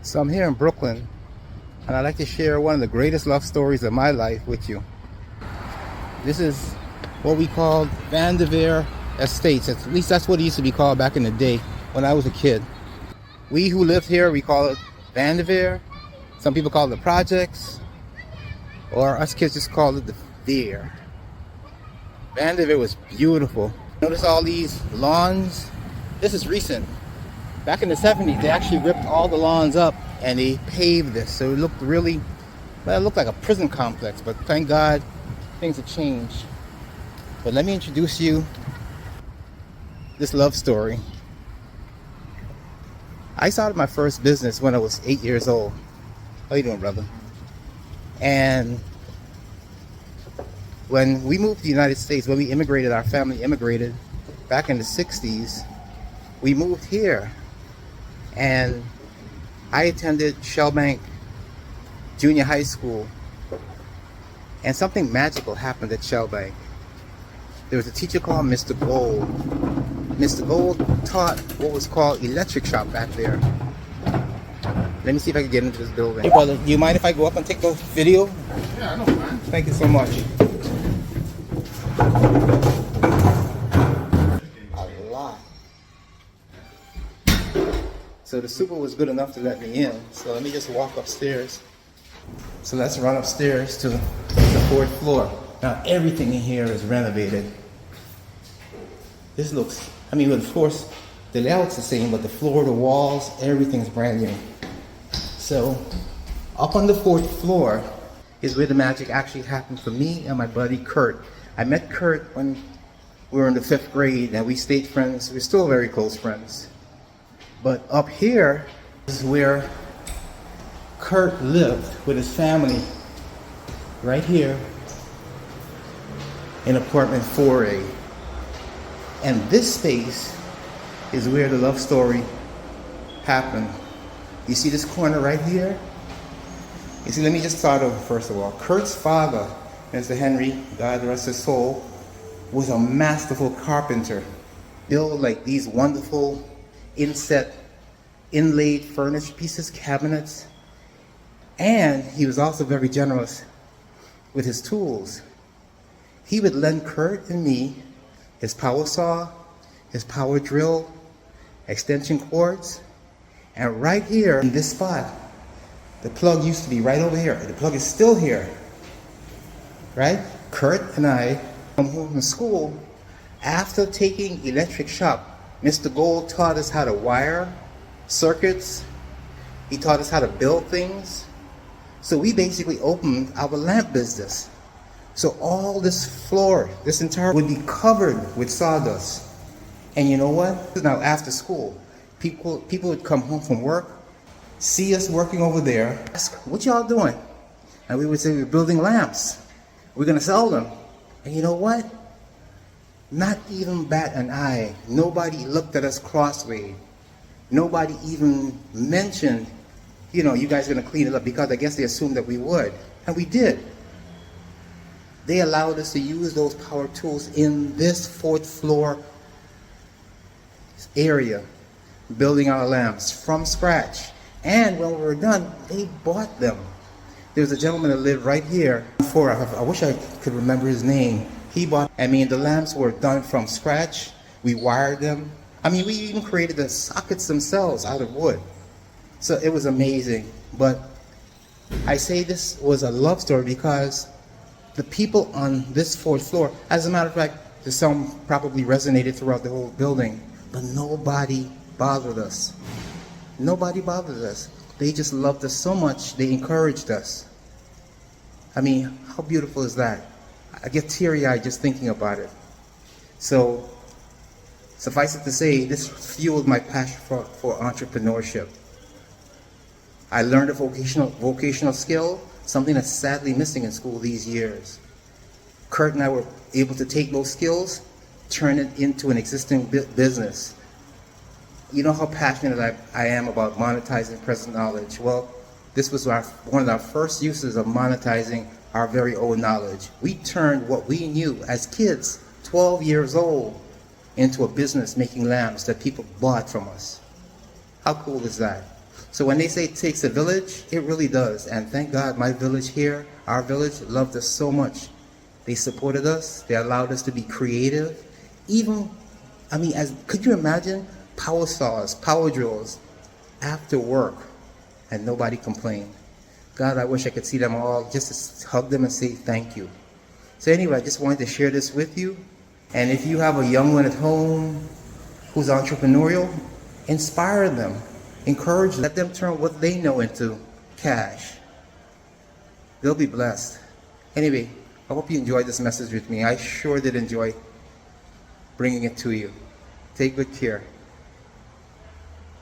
So I'm here in Brooklyn, and I'd like to share one of the greatest love stories of my life with you. This is what we call Vanderveer Estates. At least that's what it used to be called back in the day when I was a kid. We who lived here, we call it Vanderveer. Some people call it the projects, or us kids just call it the Veer. Vanderveer was beautiful. Notice all these lawns. This is recent. Back in the 70s, they actually ripped all the lawns up and they paved this. So it looked really, well, it looked like a prison complex, but thank God things have changed. But let me introduce you this love story. I started my first business when I was 8 years old. How you doing, brother? And when we moved to the United States, when we immigrated, our family immigrated back in the 60s, we moved here. And I attended Shellbank Junior High School, and something magical happened at Shellbank. There was a teacher called Mr. Gold. Mr. Gold taught what was called electric shop back there. Let me see if I can get into this building. Hey brother, do you mind if I go up and take a video? Yeah, I don't mind. Thank you so much. A lot. So the super was good enough to let me in. So let me just walk upstairs. So let's run upstairs to the fourth floor. Now everything in here is renovated. This looks, I mean, of course, the layout's the same, but the floor, the walls, everything's brand new. So up on the fourth floor is where the magic actually happened for me and my buddy Kurt. I met Kurt when we were in the 5th grade and we stayed friends. We're still very close friends. But up here is where Kurt lived with his family, right here in apartment 4A. And this space is where the love story happened. You see this corner right here? You see, let me just start over first of all. Kurt's father, Mr. Henry, God rest his soul, was a masterful carpenter. Built like these wonderful inset, inlaid furniture pieces, cabinets. And he was also very generous with his tools. He would lend Kurt and me his power saw, his power drill, extension cords, and right here in this spot, the plug used to be right over here. The plug is still here, right? Kurt and I come home from school after taking electric shop. Mr. Gold taught us how to wire circuits. He taught us how to build things. So we basically opened our lamp business. So all this floor, this entire would be covered with sawdust. And you know what? Now after school, people would come home from work, see us working over there, ask, what y'all doing? And we would say, we're building lamps. We're gonna sell them. And you know what? Not even bat an eye. Nobody looked at us crossway. Nobody even mentioned, you know, you guys are gonna clean it up, because I guess they assumed that we would. And we did. They allowed us to use those power tools in this 4th floor area, building our lamps from scratch. And when we were done, they bought them. There was a gentleman that lived right here. I wish I could remember his name. He bought, I mean, the lamps were done from scratch. We wired them. I mean, we even created the sockets themselves out of wood. So it was amazing. But I say this was a love story because the people on this 4th floor, as a matter of fact, the song probably resonated throughout the whole building, but nobody bothered us. Nobody bothered us. They just loved us so much, they encouraged us. I mean, how beautiful is that? I get teary-eyed just thinking about it. So, suffice it to say, this fueled my passion for entrepreneurship. I learned a vocational skill, something that's sadly missing in school these years. Kurt and I were able to take those skills, turn it into an existing business. You know how passionate I am about monetizing present knowledge. Well, this was one of our first uses of monetizing our very own knowledge. We turned what we knew as kids, 12 years old, into a business making lamps that people bought from us. How cool is that? So when they say it takes a village, it really does. And thank God my village here, our village, loved us so much. They supported us. They allowed us to be creative. Even, I mean, could you imagine power saws, power drills after work and nobody complained? God, I wish I could see them all, just to hug them and say thank you. So anyway, I just wanted to share this with you. And if you have a young one at home who's entrepreneurial, inspire them, encourage them, let them turn what they know into cash. They'll be blessed. Anyway, I hope you enjoyed this message with me. I sure did enjoy bringing it to you. Take good care.